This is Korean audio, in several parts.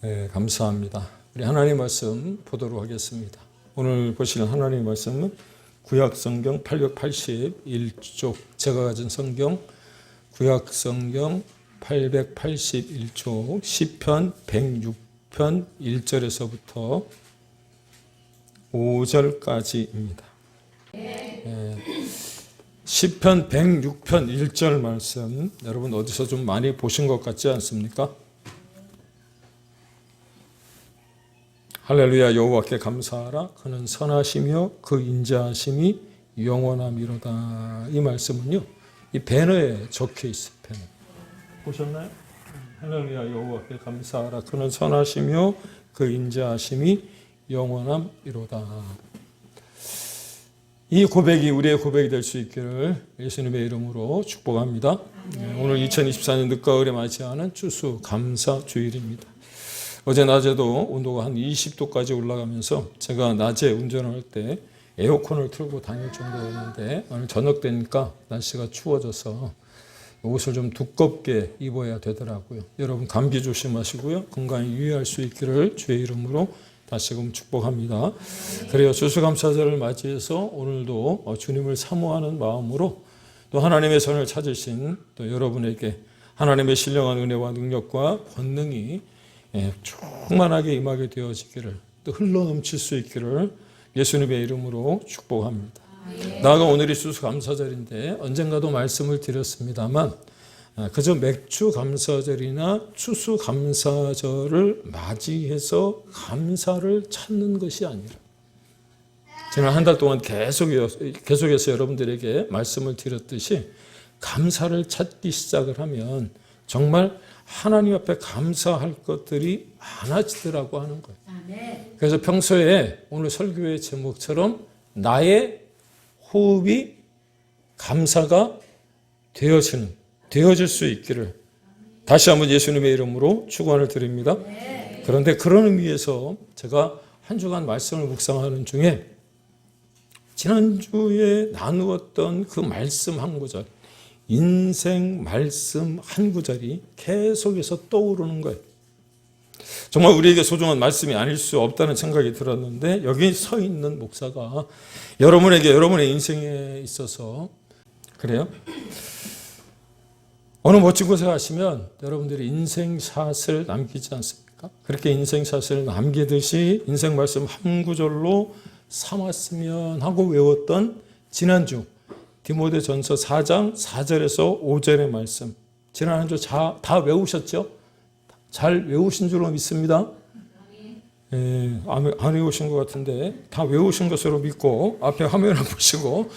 네, 감사합니다. 우리 하나님 말씀 보도록 하겠습니다. 오늘 보시는 하나님 말씀은 구약 성경 881쪽, 제가 가진 성경 구약 성경 881쪽 시편 106편 1절에서부터 5절까지입니다. 시편 106편 1절 말씀, 여러분 어디서 좀 많이 보신 것 같지 않습니까? 할렐루야. 여호와께 감사하라. 그는 선하시며 그 인자하심이 영원함이로다. 이 말씀은요, 이 배너에 적혀 있어요. 배너 보셨나요? 할렐루야. 여호와께 감사하라. 그는 선하시며 그 인자하심이 영원함이로다. 이 고백이 우리의 고백이 될 수 있기를 예수님의 이름으로 축복합니다. 오늘 2024년 늦가을에 맞이하는 추수 감사 주일입니다. 어제 낮에도 온도가 한 20도까지 올라가면서 제가 낮에 운전할 때 에어컨을 틀고 다닐 정도였는데 오늘 저녁 되니까 날씨가 추워져서 옷을 좀 두껍게 입어야 되더라고요. 여러분 감기 조심하시고요. 건강히 유의할 수 있기를 주의 이름으로 다시금 축복합니다. 그래요. 추수감사절을 맞이해서 오늘도 주님을 사모하는 마음으로 또 하나님의 손을 찾으신 또 여러분에게 하나님의 신령한 은혜와 능력과 권능이 충만하게 임하게 되어지기를 또 흘러넘칠 수 있기를 예수님의 이름으로 축복합니다. 나아가 오늘이 추수감사절인데 언젠가도 말씀을 드렸습니다만 그저 맥주 감사절이나 추수 감사절을 맞이해서 감사를 찾는 것이 아니라 지난 한 달 동안 계속해서 여러분들에게 말씀을 드렸듯이 감사를 찾기 시작을 하면 정말 하나님 앞에 감사할 것들이 많아지더라고 하는 거예요. 그래서 평소에 오늘 설교의 제목처럼 나의 호흡이 감사가 되어질 수 있기를 다시 한번 예수님의 이름으로 축원을 드립니다. 그런데 그런 의미에서 제가 한 주간 말씀을 묵상하는 중에 지난주에 나누었던 그 말씀 한 구절, 인생 말씀 한 구절이 계속해서 떠오르는 거예요. 정말 우리에게 소중한 말씀이 아닐 수 없다는 생각이 들었는데 여기 서 있는 목사가 여러분에게 여러분의 인생에 있어서 그래요. 어느 멋진 곳에 가시면 여러분들이 인생샷을 남기지 않습니까? 그렇게 인생샷을 남기듯이 인생 말씀 한 구절로 삼았으면 하고 외웠던 지난주 디모데전서 4장 4절에서 5절의 말씀, 지난 한 주 다 외우셨죠? 잘 외우신 줄로 믿습니다. 안 외우신 것 같은데 다 외우신 것으로 믿고 앞에 화면을 보시고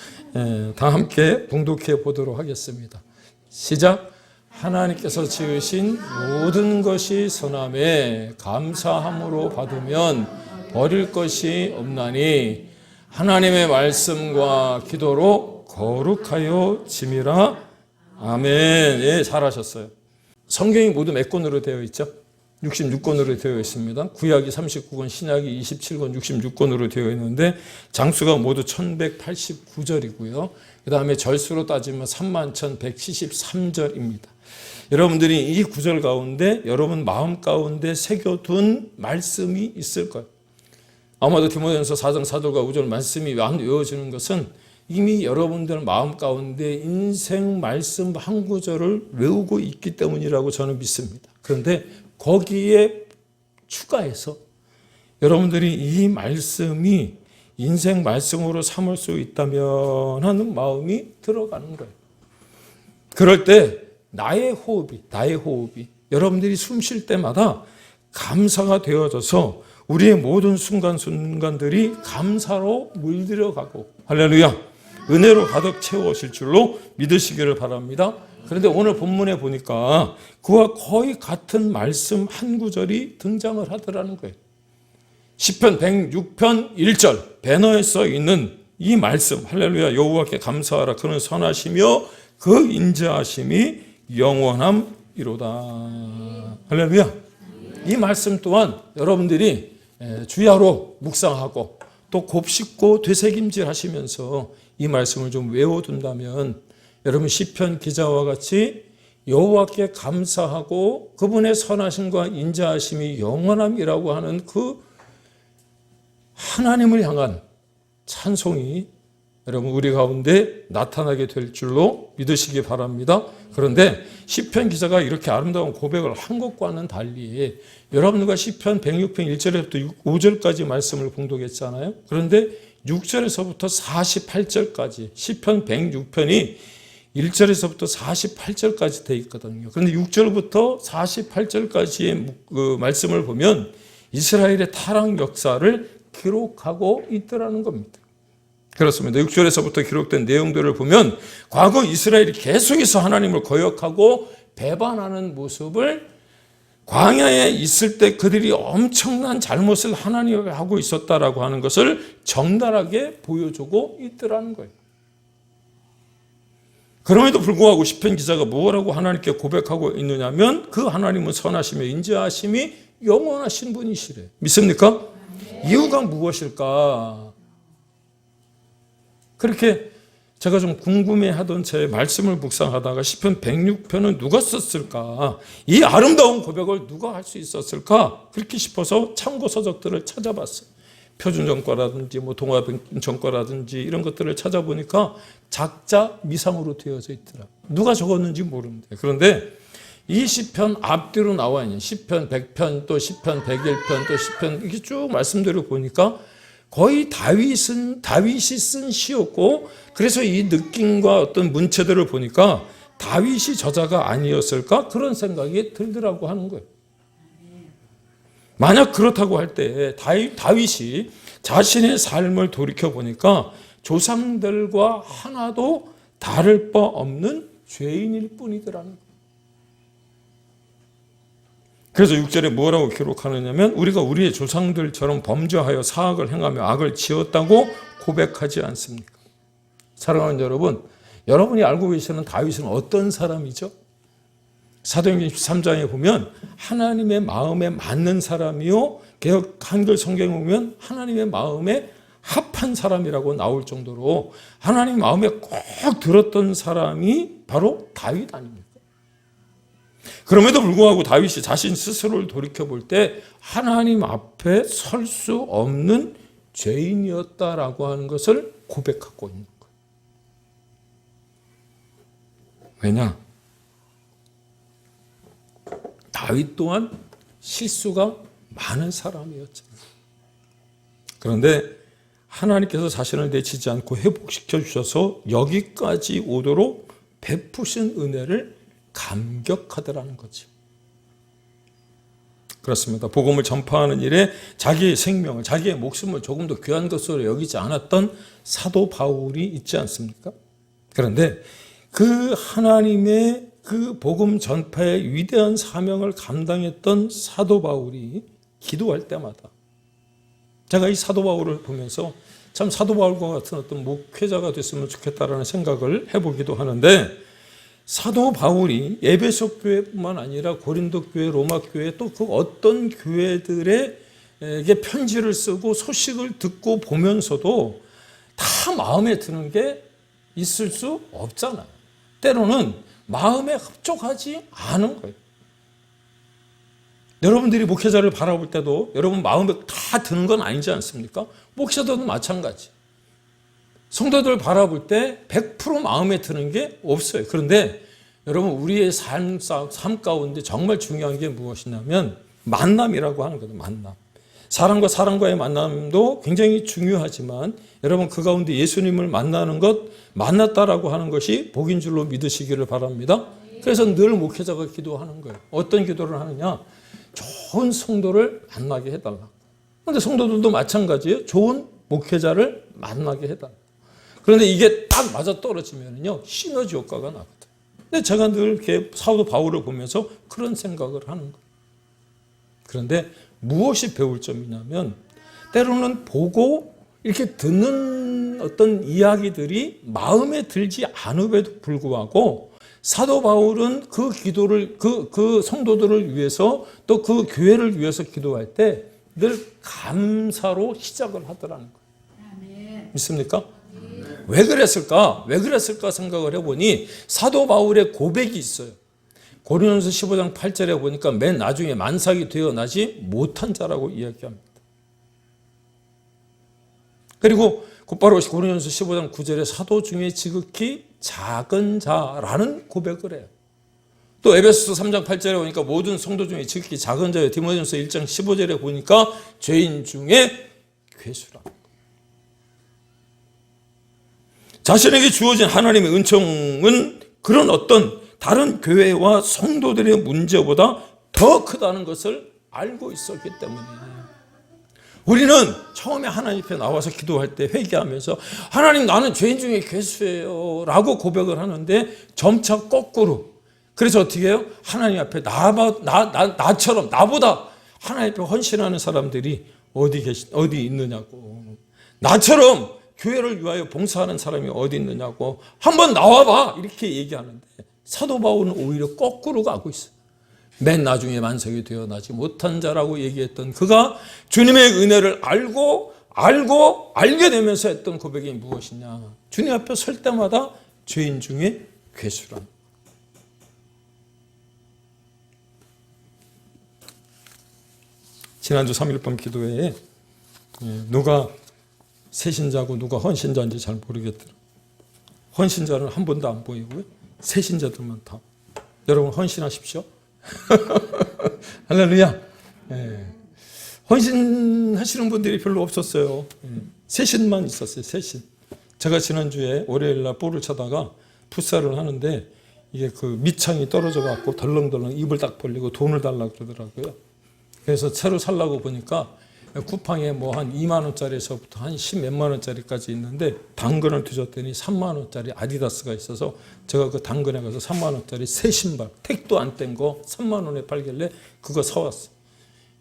다 함께 봉독해 보도록 하겠습니다. 시작. 하나님께서 지으신 모든 것이 선함에 감사함으로 받으면 버릴 것이 없나니 하나님의 말씀과 기도로 거룩하여 짐이라. 아멘. 예, 잘하셨어요. 성경이 모두 몇 권으로 되어 있죠? 66권으로 되어 있습니다. 구약이 39권, 신약이 27권, 66권으로 되어 있는데 장수가 모두 1189절이고요. 그 다음에 절수로 따지면 31,173절입니다. 여러분들이 이 구절 가운데 여러분 마음 가운데 새겨둔 말씀이 있을 거예요. 아마도 디모데전서 4장 4절과 5절 말씀이 안 외워지는 것은 이미 여러분들 마음 가운데 인생 말씀 한 구절을 외우고 있기 때문이라고 저는 믿습니다. 그런데 거기에 추가해서 여러분들이 이 말씀이 인생 말씀으로 삼을 수 있다면 하는 마음이 들어가는 거예요. 그럴 때 나의 호흡이 여러분들이 숨 쉴 때마다 감사가 되어져서 우리의 모든 순간순간들이 감사로 물들어가고 할렐루야 은혜로 가득 채워질 줄로 믿으시기를 바랍니다. 그런데 오늘 본문에 보니까 그와 거의 같은 말씀 한 구절이 등장을 하더라는 거예요. 시편 106편 1절 배너에 써 있는 이 말씀 할렐루야 여호와께 감사하라 그는 선하시며 그 인자하심이 영원함이로다. 할렐루야. 이 말씀 또한 여러분들이 주야로 묵상하고 또 곱씹고 되새김질 하시면서 이 말씀을 좀 외워둔다면 여러분 시편 기자와 같이 여호와께 감사하고 그분의 선하심과 인자하심이 영원함이라고 하는 그 하나님을 향한 찬송이 여러분 우리 가운데 나타나게 될 줄로 믿으시기 바랍니다. 그런데 시편 기자가 이렇게 아름다운 고백을 한 것과는 달리 여러분과 시편 106편 1절부터 5절까지 말씀을 봉독했잖아요. 그런데 6절에서부터 48절까지 시편 106편이 1절에서부터 48절까지 되어 있거든요. 그런데 6절부터 48절까지의 그 말씀을 보면 이스라엘의 타락 역사를 기록하고 있더라는 겁니다. 그렇습니다. 6절에서부터 기록된 내용들을 보면 과거 이스라엘이 계속해서 하나님을 거역하고 배반하는 모습을 광야에 있을 때 그들이 엄청난 잘못을 하나님을 하고 있었다라고 하는 것을 적나라하게 보여주고 있더라는 거예요. 그럼에도 불구하고 시편 기자가 뭐라고 하나님께 고백하고 있느냐면 그 하나님은 선하시며 인자하심이 영원하신 분이시래. 믿습니까? 이유가 무엇일까? 그렇게 제가 좀 궁금해하던 제 말씀을 묵상하다가 시편 106편은 누가 썼을까? 이 아름다운 고백을 누가 할 수 있었을까? 그렇게 싶어서 참고 서적들을 찾아봤어요. 표준정과라든지 동화정과라든지 이런 것들을 찾아보니까 작자 미상으로 되어져 있더라. 누가 적었는지 모르는데. 그런데 이 시편 앞뒤로 나와 있는 시편 100편 또 시편 101편 또 시편 이렇게 쭉 말씀대로 보니까 거의 다윗이 쓴 시였고, 그래서 이 느낌과 어떤 문체들을 보니까 다윗이 저자가 아니었을까 그런 생각이 들더라고 하는 거예요. 만약 그렇다고 할 때 다윗이 자신의 삶을 돌이켜 보니까 조상들과 하나도 다를 바 없는 죄인일 뿐이더라는 거예요. 그래서 6절에 뭐라고 기록하느냐면 우리가 우리의 조상들처럼 범죄하여 사악을 행하며 악을 지었다고 고백하지 않습니까? 사랑하는 여러분, 여러분이 알고 계시는 다윗은 어떤 사람이죠? 사도행전 13장에 보면 하나님의 마음에 맞는 사람이요, 개역 한글 성경에 보면 하나님의 마음에 합한 사람이라고 나올 정도로 하나님 마음에 꼭 들었던 사람이 바로 다윗 아닙니까? 그럼에도 불구하고 다윗이 자신 스스로를 돌이켜볼 때 하나님 앞에 설 수 없는 죄인이었다라고 하는 것을 고백하고 있는 거예요. 왜냐? 다윗 또한 실수가 많은 사람이었잖아요. 그런데 하나님께서 자신을 내치지 않고 회복시켜 주셔서 여기까지 오도록 베푸신 은혜를 감격하더라는 거죠. 그렇습니다. 복음을 전파하는 일에 자기의 생명을, 자기의 목숨을 조금 더 귀한 것으로 여기지 않았던 사도 바울이 있지 않습니까? 그런데 그 하나님의 그 복음 전파의 위대한 사명을 감당했던 사도 바울이 기도할 때마다 제가 이 사도 바울을 보면서 참 사도 바울과 같은 어떤 목회자가 됐으면 좋겠다라는 생각을 해보기도 하는데, 사도 바울이 에베소 교회뿐만 아니라 고린도 교회, 로마 교회 또 그 어떤 교회들에게 편지를 쓰고 소식을 듣고 보면서도 다 마음에 드는 게 있을 수 없잖아요. 때로는 마음에 흡족하지 않은 거예요. 여러분들이 목회자를 바라볼 때도 여러분 마음에 다 드는 건 아니지 않습니까? 목회자도 마찬가지. 성도들 바라볼 때 100% 마음에 드는 게 없어요. 그런데 여러분 우리의 삶 가운데 정말 중요한 게 무엇이냐면 만남이라고 하는 거예요. 만남. 사람과 사람과의 만남도 굉장히 중요하지만 여러분 그 가운데 예수님을 만났다라고 하는 것이 복인 줄로 믿으시기를 바랍니다. 그래서 늘 목회자가 기도하는 거예요. 어떤 기도를 하느냐? 좋은 성도를 만나게 해달라. 그런데 성도들도 마찬가지예요. 좋은 목회자를 만나게 해달라. 그런데 이게 딱 맞아 떨어지면요 시너지 효과가 나거든요. 근데 제가 늘 이렇게 사도 바울을 보면서 그런 생각을 하는 거예요. 그런데 무엇이 배울 점이냐면 때로는 보고 이렇게 듣는 어떤 이야기들이 마음에 들지 않음에도 불구하고 사도 바울은 그 기도를 그 성도들을 위해서 또 그 교회를 위해서 기도할 때 늘 감사로 시작을 하더라는 거예요. 믿습니까? 왜 그랬을까 생각을 해보니 사도 바울의 고백이 있어요. 고린도전서 15장 8절에 보니까 맨 나중에 만삭이 되어나지 못한 자라고 이야기합니다. 그리고 곧바로 고린도전서 15장 9절에 사도 중에 지극히 작은 자라는 고백을 해요. 또 에베소서 3장 8절에 보니까 모든 성도 중에 지극히 작은 자예요. 디모데전서 1장 15절에 보니까 죄인 중에 괴수라. 자신에게 주어진 하나님의 은총은 그런 어떤 다른 교회와 성도들의 문제보다 더 크다는 것을 알고 있었기 때문에 우리는 처음에 하나님 앞에 나와서 기도할 때 회개하면서 하나님 나는 죄인 중에 괴수예요 라고 고백을 하는데 점차 거꾸로 그래서 어떻게 해요? 하나님 앞에 나처럼 나보다 하나님 앞에 헌신하는 사람들이 어디 있느냐고 나처럼 교회를 위하여 봉사하는 사람이 어디 있느냐고 한번 나와봐 이렇게 얘기하는데 사도 바울은 오히려 거꾸로 가고 있어요. 맨 나중에 만삭이 되어나지 못한 자라고 얘기했던 그가 주님의 은혜를 알게 되면서 했던 고백이 무엇이냐. 주님 앞에 설 때마다 죄인 중에 괴수라. 지난주 3일 밤 기도회에 누가 새신자고 누가 헌신자인지 잘 모르겠더라. 헌신자는 한 번도 안 보이고요. 새신자들만 다. 여러분 헌신하십시오. 할렐루야. 헌신하시는 분들이 별로 없었어요. 새신만 있었어요. 새신. 제가 지난주에 월요일날 볼을 차다가 풋살을 하는데 이게 그 밑창이 떨어져 갖고 덜렁덜렁 입을 딱 벌리고 돈을 달라고 그러더라고요. 그래서 새로 살라고 보니까 쿠팡에 뭐 한 2만 원짜리에서부터 한 10몇만 원짜리까지 있는데 당근을 뒤졌더니 3만 원짜리 아디다스가 있어서 제가 그 당근에 가서 3만 원짜리 새 신발 택도 안 뗀 거 3만 원에 팔길래 그거 사왔어요.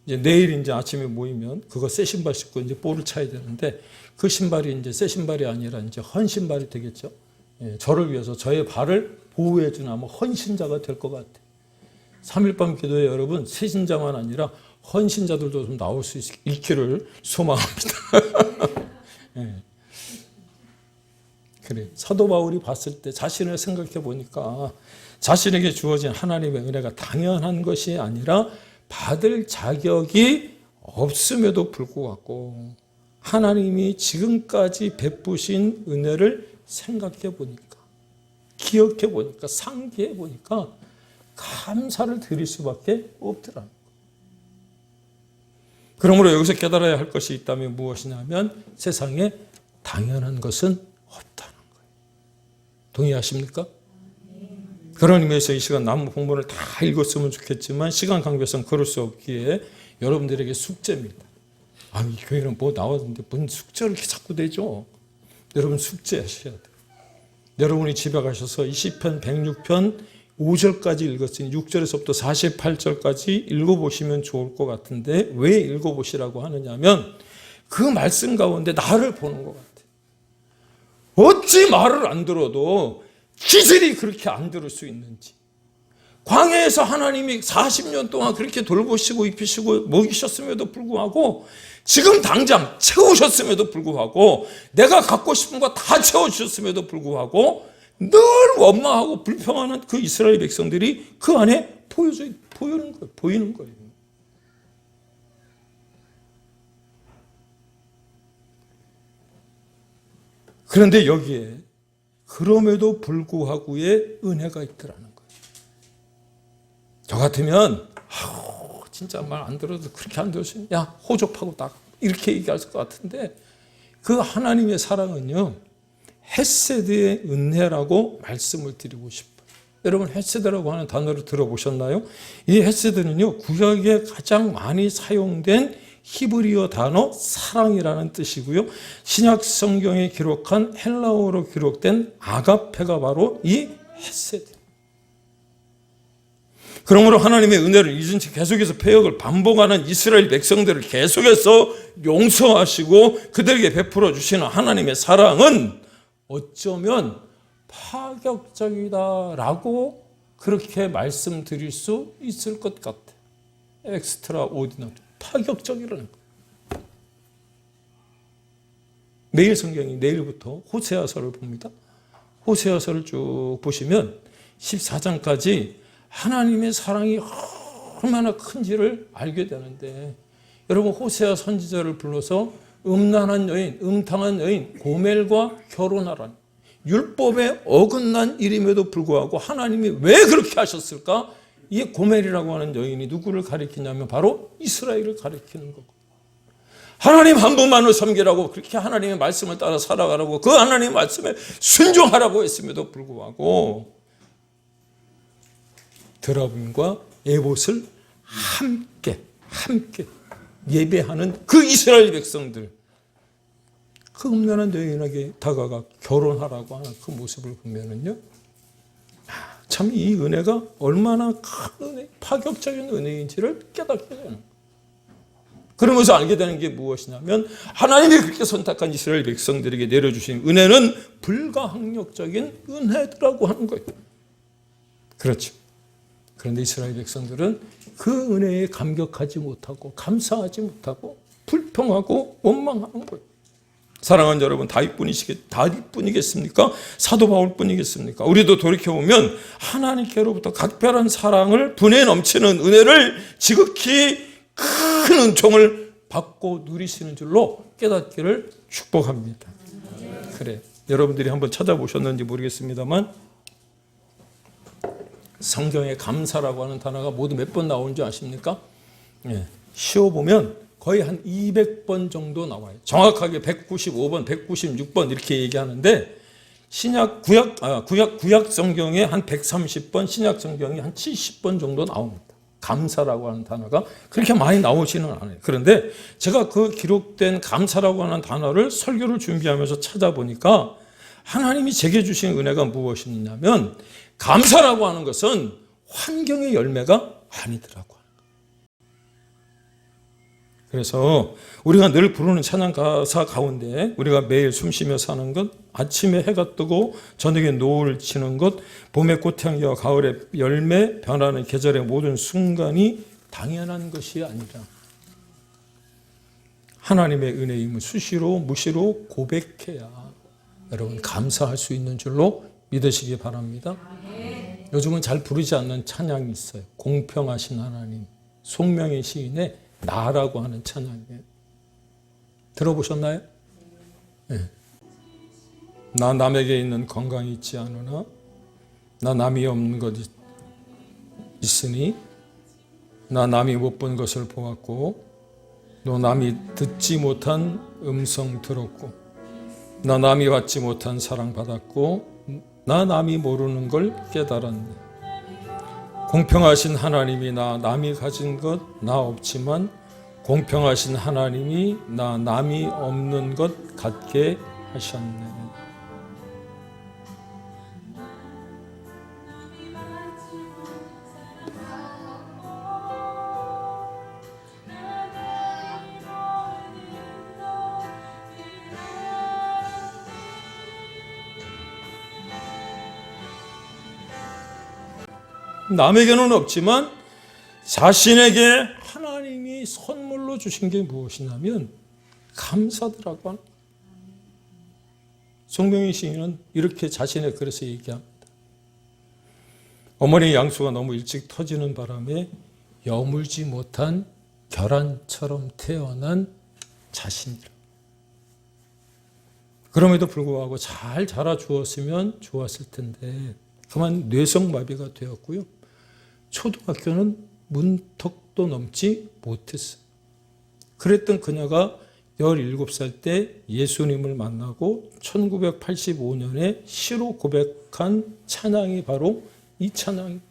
이제 내일 이제 아침에 모이면 그거 새 신발 신고 이제 볼을 차야 되는데 그 신발이 이제 새 신발이 아니라 이제 헌 신발이 되겠죠. 저를 위해서 저의 발을 보호해주는 아마 헌신자가 될 것 같아요. 3일 밤 기도에 여러분 새신자만 아니라 헌신자들도 좀 나올 수 있기를 소망합니다. 그래. 사도 바울이 봤을 때 자신을 생각해 보니까 자신에게 주어진 하나님의 은혜가 당연한 것이 아니라 받을 자격이 없음에도 불구하고 하나님이 지금까지 베푸신 은혜를 생각해 보니까 기억해 보니까 상기해 보니까 감사를 드릴 수밖에 없더라. 그러므로 여기서 깨달아야 할 것이 있다면 무엇이냐면 세상에 당연한 것은 없다는 거예요. 동의하십니까? 그런 의미에서 이 시간 남은 본문을 다 읽었으면 좋겠지만 시간 관계상 그럴 수 없기에 여러분들에게 숙제입니다. 이 교회는 뭐 나왔는데 뭔 숙제를 이렇게 자꾸 내죠. 여러분 숙제하셔야 돼요. 여러분이 집에 가셔서 이 시편 106편 5절까지 읽었으니 6절에서부터 48절까지 읽어보시면 좋을 것 같은데 왜 읽어보시라고 하느냐면 그 말씀 가운데 나를 보는 것 같아요. 어찌 말을 안 들어도 기질이 그렇게 안 들을 수 있는지. 광야에서 하나님이 40년 동안 그렇게 돌보시고 입히시고 먹이셨음에도 불구하고 지금 당장 채우셨음에도 불구하고 내가 갖고 싶은 거 다 채워주셨음에도 불구하고 늘 원망하고 불평하는 그 이스라엘 백성들이 그 안에 보이는 거예요. 그런데 여기에 그럼에도 불구하고의 은혜가 있더라는 거예요. 저 같으면 진짜 말 안 들어도 그렇게 안 들었으면 야 호접하고 딱 이렇게 얘기할 것 같은데 그 하나님의 사랑은요 헤세드의 은혜라고 말씀을 드리고 싶어요. 여러분 헤세드라고 하는 단어를 들어보셨나요? 이 헤세드는요 구약에 가장 많이 사용된 히브리어 단어 사랑이라는 뜻이고요. 신약 성경에 기록한 헬라어로 기록된 아가페가 바로 이 헤세드. 그러므로 하나님의 은혜를 잊은 채 계속해서 패역을 반복하는 이스라엘 백성들을 계속해서 용서하시고 그들에게 베풀어 주시는 하나님의 사랑은 어쩌면 파격적이다라고 그렇게 말씀드릴 수 있을 것 같아요. 엑스트라 오디너리. 파격적이라는 거예요. 매일 성경이 내일부터 호세아서를 봅니다. 호세아서를 쭉 보시면 14장까지 하나님의 사랑이 얼마나 큰지를 알게 되는데, 여러분 호세아 선지자를 불러서 음란한 여인, 음탕한 여인 고멜과 결혼하라니, 율법에 어긋난 일임에도 불구하고 하나님이 왜 그렇게 하셨을까? 이 고멜이라고 하는 여인이 누구를 가리키냐면 바로 이스라엘을 가리키는 거고, 하나님 한 분만을 섬기라고, 그렇게 하나님의 말씀을 따라 살아가라고, 그 하나님의 말씀에 순종하라고 했음에도 불구하고 드라빔과 에봇을 함께 예배하는 그 이스라엘 백성들, 그 음란한 여인에게 다가가 결혼하라고 하는 그 모습을 보면은요, 참 이 은혜가 얼마나 큰 은혜, 파격적인 은혜인지를 깨닫게 되는 거예요. 그러면서 알게 되는 게 무엇이냐면, 하나님이 그렇게 선택한 이스라엘 백성들에게 내려주신 은혜는 불가항력적인 은혜라고 하는 거예요. 그렇죠. 그런데 이스라엘 백성들은 그 은혜에 감격하지 못하고 감사하지 못하고 불평하고 원망하는 거예요. 사랑하는 여러분, 다윗뿐이겠습니까? 사도 바울뿐이겠습니까? 우리도 돌이켜보면 하나님께로부터 각별한 사랑을 분에 넘치는 은혜를 지극히 큰 은총을 받고 누리시는 줄로 깨닫기를 축복합니다. 그래, 여러분들이 한번 찾아보셨는지 모르겠습니다만 성경에 감사라고 하는 단어가 모두 몇 번 나오는지 아십니까? 쉬어보면 거의 한 200번 정도 나와요. 정확하게 195번, 196번 이렇게 얘기하는데, 구약 성경에 한 130번, 신약 성경에 한 70번 정도 나옵니다. 감사라고 하는 단어가 그렇게 많이 나오지는 않아요. 그런데 제가 그 기록된 감사라고 하는 단어를 설교를 준비하면서 찾아보니까 하나님이 제게 주신 은혜가 무엇이냐면, 감사라고 하는 것은 환경의 열매가 아니더라고요. 그래서 우리가 늘 부르는 찬양 가사 가운데 우리가 매일 숨쉬며 사는 것, 아침에 해가 뜨고 저녁에 노을 치는 것, 봄의 꽃향기와 가을의 열매, 변하는 계절의 모든 순간이 당연한 것이 아니라 하나님의 은혜임을 수시로 무시로 고백해야 여러분 감사할 수 있는 줄로 믿으시기 바랍니다. 요즘은 잘 부르지 않는 찬양이 있어요. 공평하신 하나님, 송명의 시인의 나라고 하는 찬양이에요. 들어보셨나요? 네. 나 남에게 있는 건강이 있지 않으나 나 남이 없는 것 있으니 나 남이 못 본 것을 보았고 너 남이 듣지 못한 음성 들었고 나 남이 받지 못한 사랑 받았고 나 남이 모르는 걸 깨달았네. 공평하신 하나님이 나 남이 가진 것 나 없지만 공평하신 하나님이 나 남이 없는 것 갖게 하셨네. 남에게는 없지만 자신에게 하나님이 선물로 주신 게 무엇이냐면 감사더라고 하는. 송명희 시인은 이렇게 자신의 글에서 얘기합니다. 어머니 양수가 너무 일찍 터지는 바람에 여물지 못한 결안처럼 태어난 자신이라. 그럼에도 불구하고 잘 자라주었으면 좋았을 텐데 그만 뇌성마비가 되었고요. 초등학교는 문턱도 넘지 못했어요. 그랬던 그녀가 17살 때 예수님을 만나고 1985년에 시로 고백한 찬양이 바로 이 찬양입니다.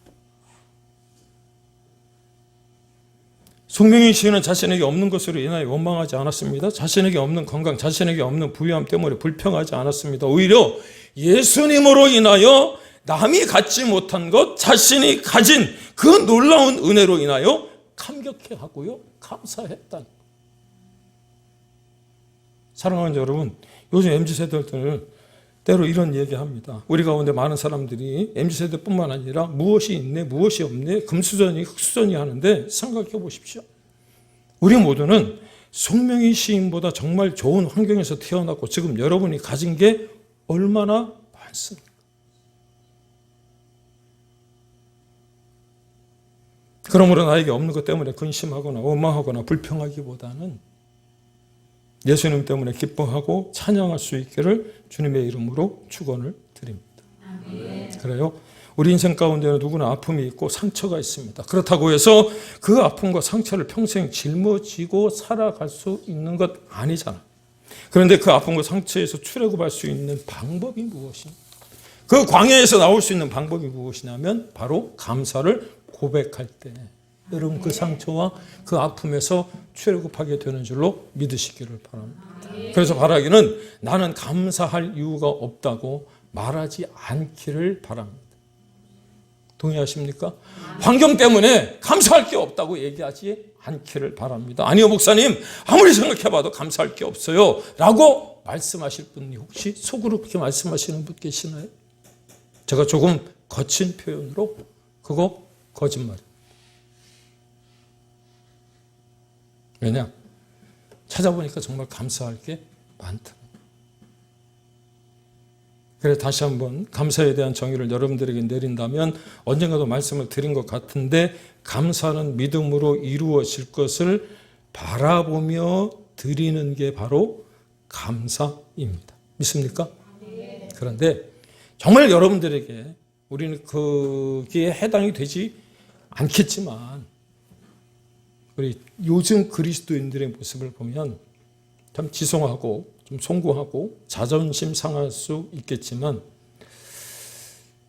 송명희 시인은 자신에게 없는 것으로 인하여 원망하지 않았습니다. 자신에게 없는 건강, 자신에게 없는 부유함 때문에 불평하지 않았습니다. 오히려 예수님으로 인하여 남이 갖지 못한 것, 자신이 가진 그 놀라운 은혜로 인하여 감격해하고요, 감사했다. 사랑하는 여러분, 요즘 MZ세대들 때로 이런 얘기합니다. 우리 가운데 많은 사람들이 MZ세대뿐만 아니라 무엇이 있네, 무엇이 없네, 금수저니 흑수저니 하는데 생각해 보십시오. 우리 모두는 송명희 시인보다 정말 좋은 환경에서 태어났고 지금 여러분이 가진 게 얼마나 많습니까? 그러므로 나에게 없는 것 때문에 근심하거나 원망하거나 불평하기보다는 예수님 때문에 기뻐하고 찬양할 수 있기를 주님의 이름으로 축원을 드립니다. 그래요. 우리 인생 가운데는 누구나 아픔이 있고 상처가 있습니다. 그렇다고 해서 그 아픔과 상처를 평생 짊어지고 살아갈 수 있는 것 아니잖아. 그런데 그 아픔과 상처에서 출애굽할 수 있는 방법이 무엇이냐? 그 광야에서 나올 수 있는 방법이 무엇이냐면 바로 감사를 고백할 때 여러분 그 상처와 그 아픔에서 출애굽하게 되는 줄로 믿으시기를 바랍니다. 그래서 바라기는 나는 감사할 이유가 없다고 말하지 않기를 바랍니다. 동의하십니까? 환경 때문에 감사할 게 없다고 얘기하지 않기를 바랍니다. 아니요 목사님 아무리 생각해봐도 감사할 게 없어요 라고 말씀하실 분이 혹시 속으로 그렇게 말씀하시는 분 계시나요? 제가 조금 거친 표현으로 그거 거짓말이에요. 왜냐? 찾아보니까 정말 감사할 게 많다. 그래서 다시 한번 감사에 대한 정의를 여러분들에게 내린다면 언젠가도 말씀을 드린 것 같은데 감사는 믿음으로 이루어질 것을 바라보며 드리는 게 바로 감사입니다. 믿습니까? 그런데 정말 여러분들에게 우리는 거기에 해당이 되지 않겠지만 우리 요즘 그리스도인들의 모습을 보면 참 지성하고 좀 송구하고 자존심 상할 수 있겠지만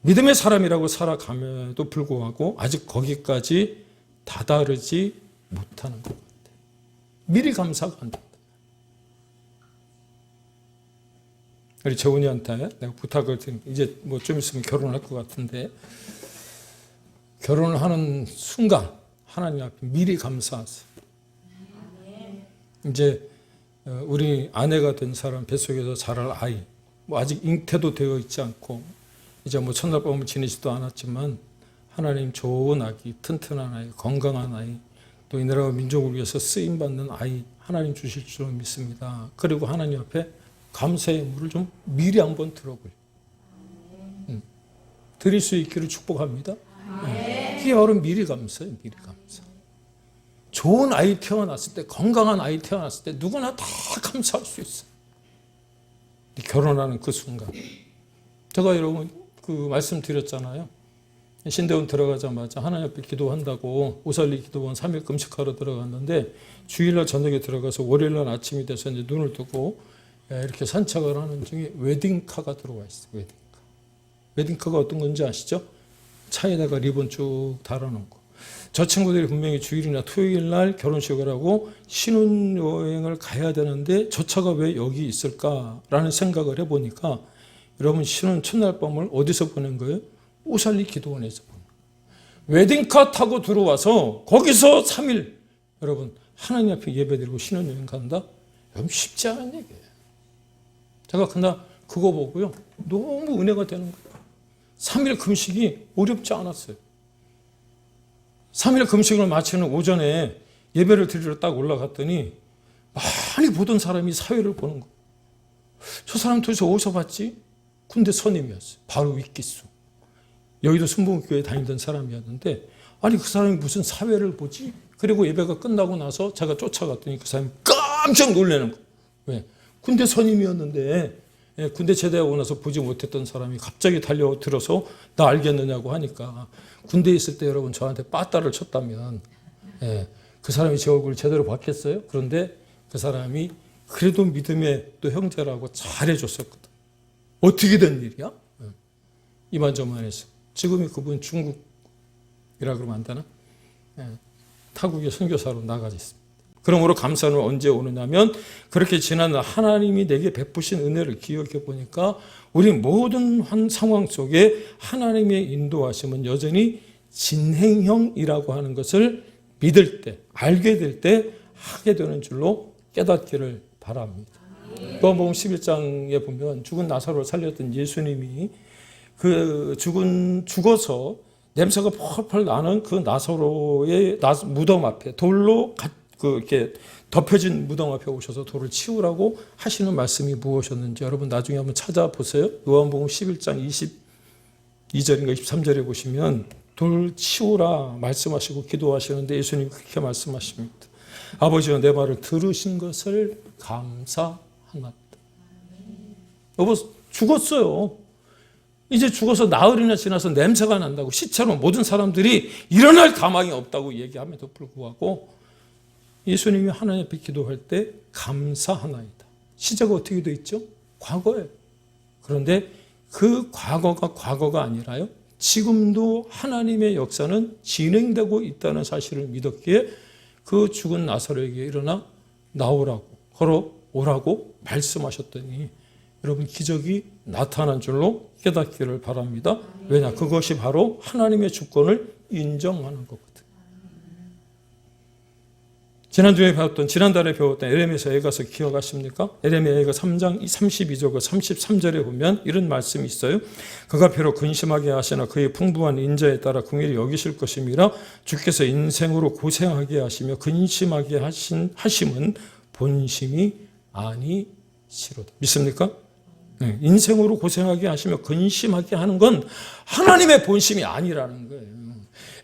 믿음의 사람이라고 살아감에도 불구하고 아직 거기까지 다다르지 못하는 것 같아요. 미리 감사가 안 된다. 우리 재훈이한테 내가 부탁을 드린 이제 뭐 좀 있으면 결혼할 것 같은데 결혼을 하는 순간 하나님 앞에 미리 감사하세요. 이제 우리 아내가 된 사람 뱃속에서 자랄 아이 뭐 아직 잉태도 되어 있지 않고 이제 뭐 첫날밤을 지내지도 않았지만 하나님 좋은 아기, 튼튼한 아이, 건강한 아이 또 이 나라와 민족을 위해서 쓰임받는 아이 하나님 주실 줄 믿습니다. 그리고 하나님 앞에 감사의 물을 좀 미리 한번 들어보요. 드릴 수 있기를 축복합니다. 그게 바로 미리 감사예요. 미리 감사. 좋은 아이 태어났을 때, 건강한 아이 태어났을 때 누구나 다 감사할 수 있어요. 결혼하는 그 순간. 제가 여러분 그 말씀 드렸잖아요. 신대원 들어가자마자 하나님 앞에 기도한다고 오살리 기도원 3일 금식하러 들어갔는데 주일날 저녁에 들어가서 월요일날 아침이 돼서 이제 눈을 뜨고 이렇게 산책을 하는 중에 웨딩카가 들어와 있어요. 웨딩카. 웨딩카가 어떤 건지 아시죠? 차에다가 리본 쭉 달아놓은 거. 저 친구들이 분명히 주일이나 토요일 날 결혼식을 하고 신혼여행을 가야 되는데 저 차가 왜 여기 있을까라는 생각을 해보니까 여러분 신혼 첫날 밤을 어디서 보낸 거예요? 오살리 기도원에서 보낸 거예요. 웨딩카 타고 들어와서 거기서 3일 여러분 하나님 앞에 예배드리고 신혼여행 간다? 여러분 쉽지 않은 얘기예요. 제가 그날 그거 보고요 너무 은혜가 되는 거예요. 3일 금식이 어렵지 않았어요. 3일 금식을 마치는 오전에 예배를 드리러 딱 올라갔더니 많이 보던 사람이 사회를 보는 거예요. 저 사람 도대체 어디서 봤지? 군대 선임이었어요. 바로 윗기수. 여의도 순복음교회 다니던 사람이었는데 아니 그 사람이 무슨 사회를 보지? 그리고 예배가 끝나고 나서 제가 쫓아갔더니 그 사람이 깜짝 놀라는 거예요. 왜? 군대 선임이었는데 군대 제대하고 나서 보지 못했던 사람이 갑자기 달려들어서 나 알겠느냐고 하니까 군대에 있을 때 여러분 저한테 빠따를 쳤다면 그 사람이 제 얼굴을 제대로 봤겠어요? 그런데 그 사람이 그래도 믿음의 또 형제라고 잘해줬었거든. 어떻게 된 일이야? 이만저만해서 지금이 그분 중국이라 그러면 안 되나? 타국의 선교사로 나가 있습니다. 그러므로 감사는 언제 오느냐면 그렇게 지난 하나님이 내게 베푸신 은혜를 기억해 보니까 우리 모든 상황 속에 하나님의 인도하심은 여전히 진행형이라고 하는 것을 믿을 때, 알게 될 때 하게 되는 줄로 깨닫기를 바랍니다. 요한복음 11장에 보면 죽은 나사로를 살렸던 예수님이 그 죽어서 냄새가 펄펄 나는 그 나사로의 무덤 앞에 돌로 이렇게 덮여진 무덤 앞에 오셔서 돌을 치우라고 하시는 말씀이 무엇이었는지 여러분 나중에 한번 찾아보세요. 요한복음 11장 22절인가 23절에 보시면 돌 치우라 말씀하시고 기도하시는데 예수님 그렇게 말씀하십니다. 아버지가 내 말을 들으신 것을 감사하나이다. 여보, 죽었어요. 이제 죽어서 나흘이나 지나서 냄새가 난다고 시체로 모든 사람들이 일어날 가망이 없다고 얘기함에도 불구하고 예수님이 하나님 앞에 기도할 때 감사하나이다. 시제가 어떻게 되어 있죠? 과거예요. 그런데 그 과거가 아니라요, 지금도 하나님의 역사는 진행되고 있다는 사실을 믿었기에 그 죽은 나사로에게 일어나 나오라고, 걸어오라고 말씀하셨더니 여러분, 기적이 나타난 줄로 깨닫기를 바랍니다. 왜냐? 그것이 바로 하나님의 주권을 인정하는 거거든요. 지난달에 배웠던 에레미야서 에가서 기억하십니까? 에레미야 에가 3장 32절 33절에 보면 이런 말씀이 있어요. 그가 비록 근심하게 하시나 그의 풍부한 인자에 따라 긍휼히 여기실 것임이라. 주께서 인생으로 고생하게 하시며 근심하게 하심은 본심이 아니시로다. 믿습니까? 네, 인생으로 고생하게 하시며 근심하게 하는 건 하나님의 본심이 아니라는 거예요.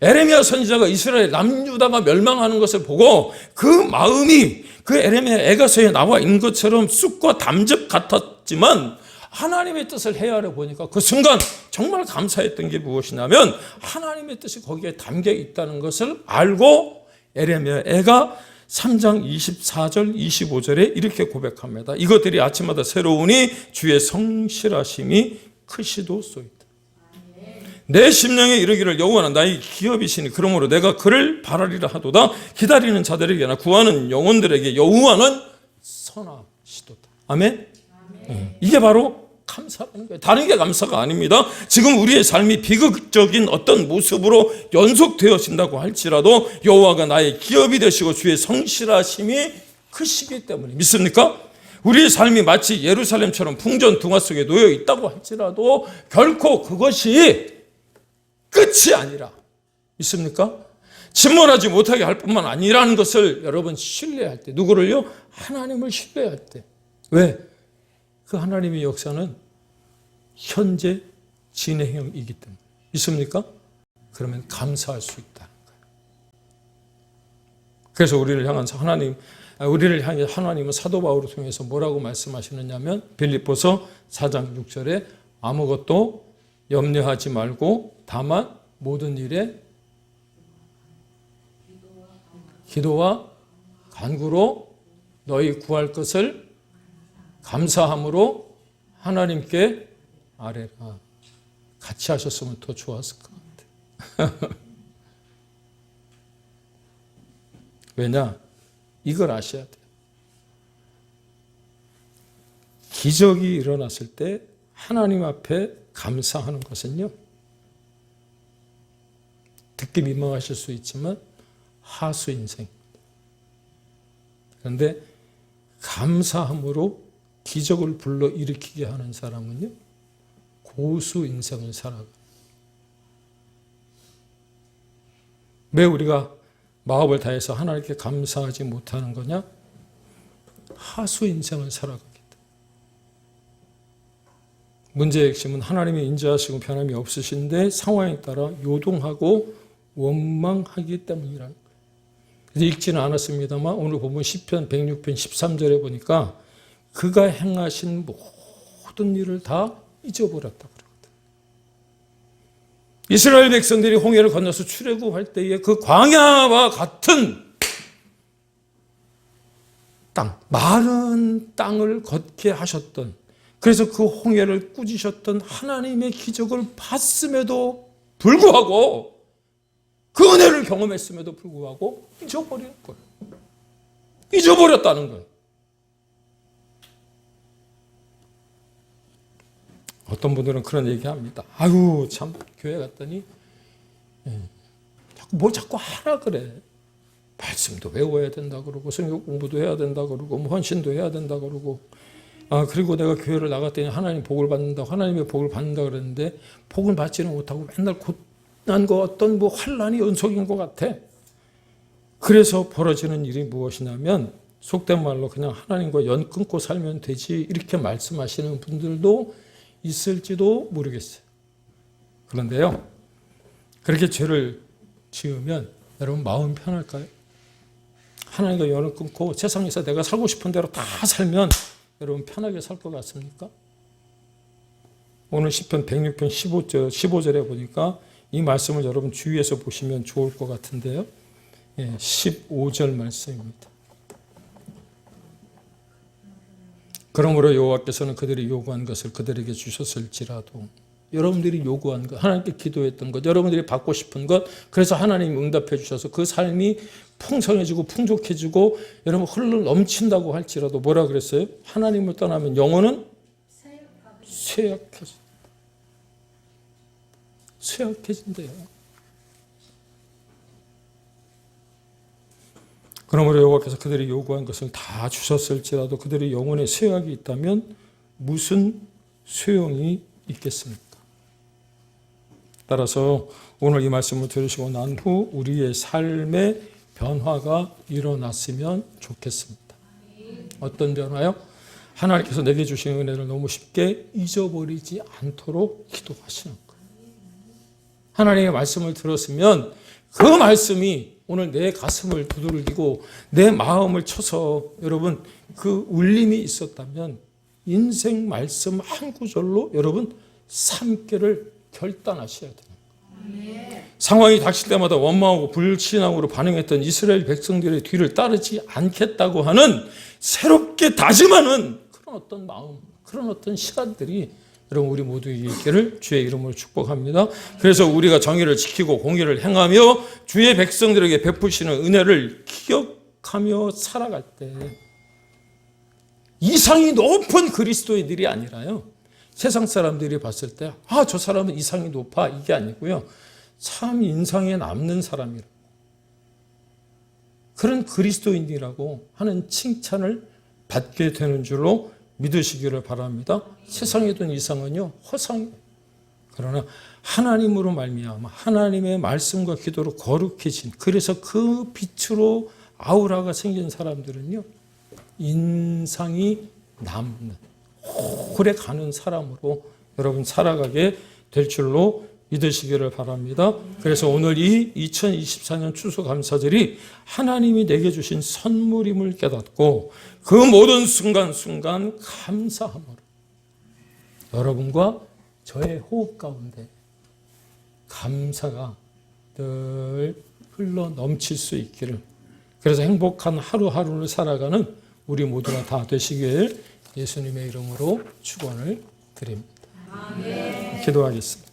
에레미야 선지자가 이스라엘 남유다가 멸망하는 것을 보고 그 마음이 그 에레미야 에가서에 나와 있는 것처럼 쑥과 담즙 같았지만 하나님의 뜻을 헤아려 보니까 그 순간 정말 감사했던 게 무엇이냐면 하나님의 뜻이 거기에 담겨 있다는 것을 알고 에레미야 에가 3장 24절 25절에 이렇게 고백합니다. 이것들이 아침마다 새로우니 주의 성실하심이 크시도소이다. 내 심령에 이르기를 여호와는 나의 기업이시니 그러므로 내가 그를 바라리라 하도다. 기다리는 자들에게나 구하는 영혼들에게 여호와는 선하시도다. 아멘? 이게 바로 감사라는 거예요. 다른 게 감사가 아닙니다. 지금 우리의 삶이 비극적인 어떤 모습으로 연속되어진다고 할지라도 여호와가 나의 기업이 되시고 주의 성실하심이 크시기 때문에. 믿습니까? 우리의 삶이 마치 예루살렘처럼 풍전등화 속에 놓여 있다고 할지라도 결코 그것이 끝이 아니라, 믿습니까? 침몰하지 못하게 할 뿐만 아니라는 것을 여러분 신뢰할 때, 누구를요? 하나님을 신뢰할 때. 왜? 그 하나님의 역사는 현재 진행형이기 때문에. 믿습니까? 그러면 감사할 수 있다는 거예요. 그래서 우리를 향해 하나님은 사도 바울을 통해서 뭐라고 말씀하시느냐면 빌립보서 4장 6절에 아무것도 염려하지 말고 다만 모든 일에 기도와 간구로 너희 구할 것을 감사함으로 하나님께 아뢰라. 같이 하셨으면 더 좋았을 것 같아요. 왜냐? 이걸 아셔야 돼요. 기적이 일어났을 때 하나님 앞에 감사하는 것은요, 듣기 민망하실 수 있지만 하수 인생입니다. 그런데 감사함으로 기적을 불러일으키게 하는 사람은요, 고수 인생을 살아가요. 왜 우리가 마음을 다해서 하나님께 감사하지 못하는 거냐? 하수 인생을 살아가기 때문에. 문제의 핵심은 하나님이 인자하시고 변함이 없으신데 상황에 따라 요동하고 원망하기 때문이라는 거예요. 그래서 읽지는 않았습니다만 오늘 보면 시편 106편 13절에 보니까 그가 행하신 모든 일을 다 잊어버렸다 그러거든. 이스라엘 백성들이 홍해를 건너서 출애굽할 때에 그 광야와 같은 땅, 마른 땅을 걷게 하셨던, 그래서 그 홍해를 꾸짖으셨던 하나님의 기적을 봤음에도 불구하고, 그 은혜를 경험했음에도 불구하고 잊어버리는 거예요. 잊어버렸다는 거예요. 어떤 분들은 그런 얘기합니다. 아유, 참 교회 갔더니 자꾸 하라 그래. 말씀도 외워야 된다 그러고 성경 공부도 해야 된다 그러고 뭐 헌신도 해야 된다 그러고, 그리고 내가 교회를 나갔더니 하나님 복을 받는다, 하나님의 복을 받는다 그랬는데 복을 받지는 못하고 맨날 고난 거 어떤 뭐 환난이 연속인 것 같아. 그래서 벌어지는 일이 무엇이냐면 속된 말로 그냥 하나님과 연 끊고 살면 되지 이렇게 말씀하시는 분들도 있을지도 모르겠어요. 그런데요, 그렇게 죄를 지으면 여러분 마음 편할까요? 하나님과 연을 끊고 세상에서 내가 살고 싶은 대로 다 살면 여러분 편하게 살 것 같습니까? 오늘 시편 106편 15절에 보니까 이 말씀을 여러분 주위에서 보시면 좋을 것 같은데요. 15절 말씀입니다. 그러므로 여호와께서는 그들이 요구한 것을 그들에게 주셨을지라도, 여러분들이 요구한 것, 하나님께 기도했던 것, 여러분들이 받고 싶은 것, 그래서 하나님이 응답해 주셔서 그 삶이 풍성해지고 풍족해지고 여러분 흘러 넘친다고 할지라도 뭐라 그랬어요? 하나님을 떠나면 영혼은 쇠약해진대요. 그러므로 여호와께서 그들이 요구한 것을 다 주셨을지라도 그들의 영혼에 쇠약이 있다면 무슨 소용이 있겠습니까? 따라서 오늘 이 말씀을 들으시고 난 후 우리의 삶의 변화가 일어났으면 좋겠습니다. 어떤 변화요? 하나님께서 내게 주신 은혜를 너무 쉽게 잊어버리지 않도록 기도하시는 거예요. 하나님의 말씀을 들었으면 그 말씀이 오늘 내 가슴을 두들기고 내 마음을 쳐서 여러분 그 울림이 있었다면 인생 말씀 한 구절로 여러분 삼기를 결단하셔야 돼요. 상황이 닥칠 때마다 원망하고 불신앙으로 반응했던 이스라엘 백성들의 뒤를 따르지 않겠다고 하는 새롭게 다짐하는 그런 어떤 마음, 그런 어떤 시간들이 여러분 우리 모두에게 있기를 주의 이름으로 축복합니다. 그래서 우리가 정의를 지키고 공의를 행하며 주의 백성들에게 베푸시는 은혜를 기억하며 살아갈 때 이상이 높은 그리스도인들이 아니라요, 세상 사람들이 봤을 때 저 사람은 이상이 높아 이게 아니고요, 참 인상에 남는 사람이라고, 그런 그리스도인이라고 하는 칭찬을 받게 되는 줄로 믿으시기를 바랍니다. 세상에 둔 이상은요 허상이에요. 그러나 하나님으로 말미암아 하나님의 말씀과 기도로 거룩해진, 그래서 그 빛으로 아우라가 생긴 사람들은요 인상이 남는 오래 가는 사람으로 여러분 살아가게 될 줄로 믿으시기를 바랍니다. 그래서 오늘 이 2024년 추수감사절이 하나님이 내게 주신 선물임을 깨닫고 그 모든 순간순간 감사함으로 여러분과 저의 호흡 가운데 감사가 늘 흘러 넘칠 수 있기를, 그래서 행복한 하루하루를 살아가는 우리 모두가 다 되시길 예수님의 이름으로 축원을 드립니다. 아멘. 기도하겠습니다.